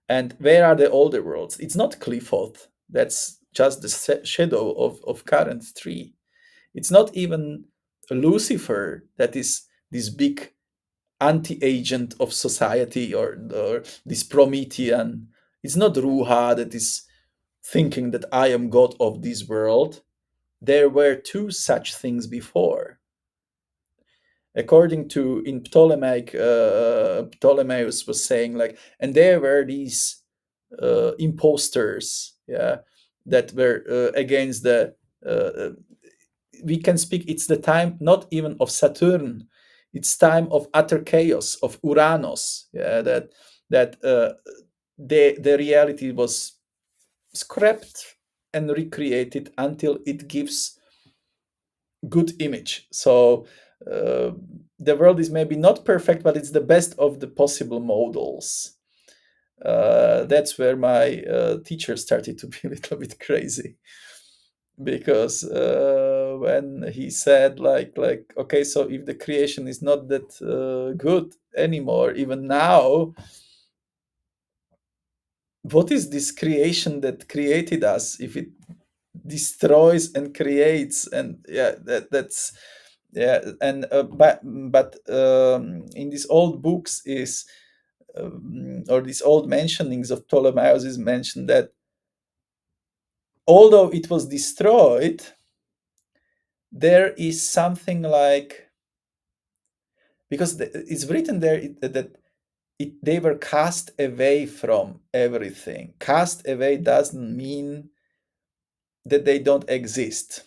And where are the older worlds? It's not Clifford. That's just the shadow of current tree. It's not even Lucifer, that is this big anti-agent of society, or this Promethean. It's not Ruha, that is thinking that I am God of this world. There were two such things before. According to, in Ptolemaic, Ptolemaeus was saying, like, and there were these imposters, yeah, that were against the. We can speak. It's the time not even of Saturn, it's time of utter chaos of Uranus. Yeah, that the reality was scrapped and recreated until it gives good image. So uh, the world is maybe not perfect, but it's the best of the possible models. That's where my teacher started to be a little bit crazy, because when he said, like, okay, so if the creation is not that good anymore, even now, what is this creation that created us if it destroys and creates? And yeah, that's yeah. And but in these old books is or these old mentionings of Ptolemaeus is mentioned that although it was destroyed, there is something like, because it's written there that they were cast away from everything. Cast away doesn't mean that they don't exist.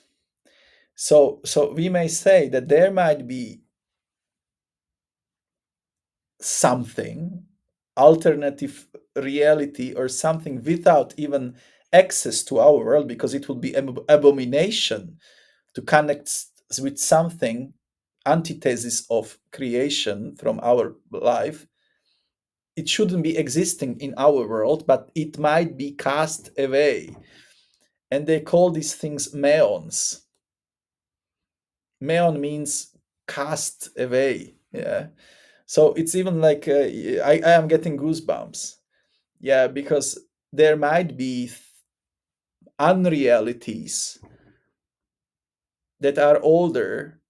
So we may say that there might be something, alternative reality or something, without even access to our world, because it would be abomination to connect with something antithesis of creation from our life. It shouldn't be existing in our world, but it might be cast away. And they call these things meons. Meon means cast away. Yeah. So it's even like I am getting goosebumps. Yeah, because there might be unrealities that are older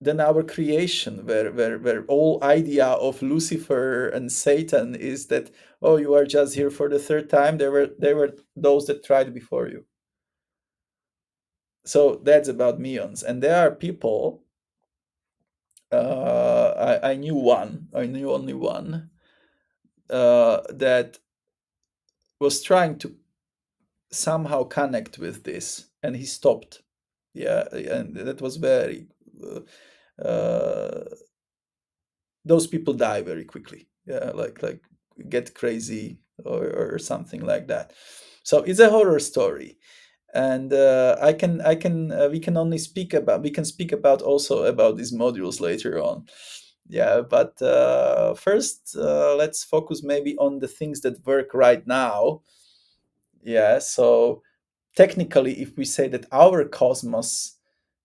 than our creation, where all idea of Lucifer and Satan is that, oh, you are just here for the third time. There were those that tried before you. So that's about meons. And there are people, I knew one, I knew only one, that was trying to somehow connect with this, and he stopped. Yeah, and that was very uh, those people die very quickly. Yeah, like get crazy, or something like that. So it's a horror story. And I can we can speak about also about these modules later on. Yeah, but first let's focus maybe on the things that work right now. Yeah, so technically, if we say that our cosmos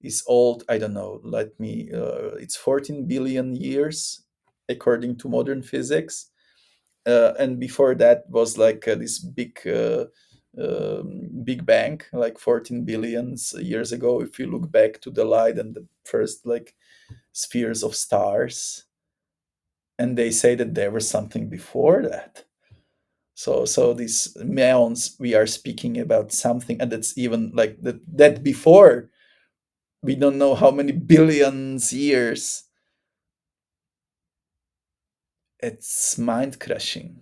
is old, I don't know, let me it's 14 billion years according to modern physics. And before that was like this big bang, like 14 billions years ago, if you look back to the light and the first like spheres of stars. And they say that there was something before that. So these meons, we are speaking about something, and that's even like that before, we don't know how many billions years. It's mind crushing.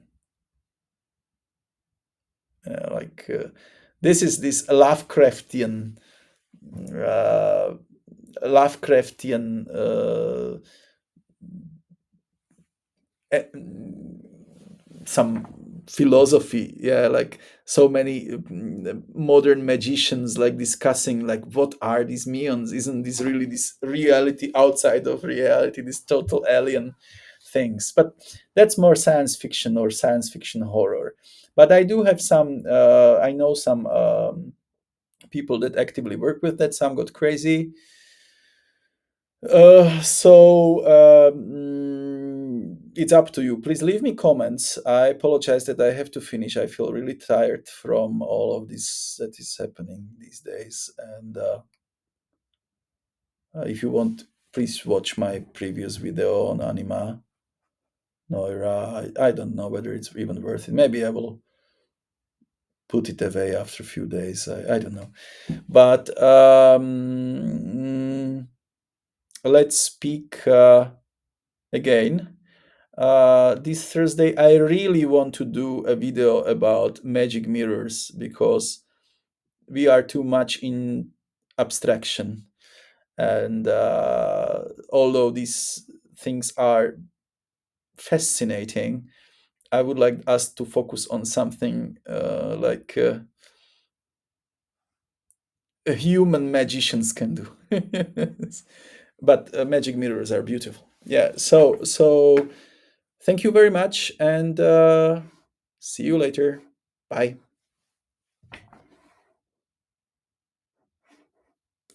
Like this is this uh, Lovecraftian eh, some philosophy. Yeah, like so many modern magicians like discussing like, what are these meons? Isn't this really this reality outside of reality, this total alien things, but that's more science fiction or science fiction horror. But I do have some. I know some people that actively work with that. Some got crazy. It's up to you. Please leave me comments. I apologize that I have to finish. I feel really tired from all of this that is happening these days. And if you want, please watch my previous video on Anima Noira. I don't know whether it's even worth it. Maybe I will put it away after a few days. I don't know. But let's speak again. This Thursday, I really want to do a video about magic mirrors because we are too much in abstraction. And although these things are fascinating, I would like us to focus on something like human magicians can do. But magic mirrors are beautiful. Yeah. So thank you very much, and see you later. Bye.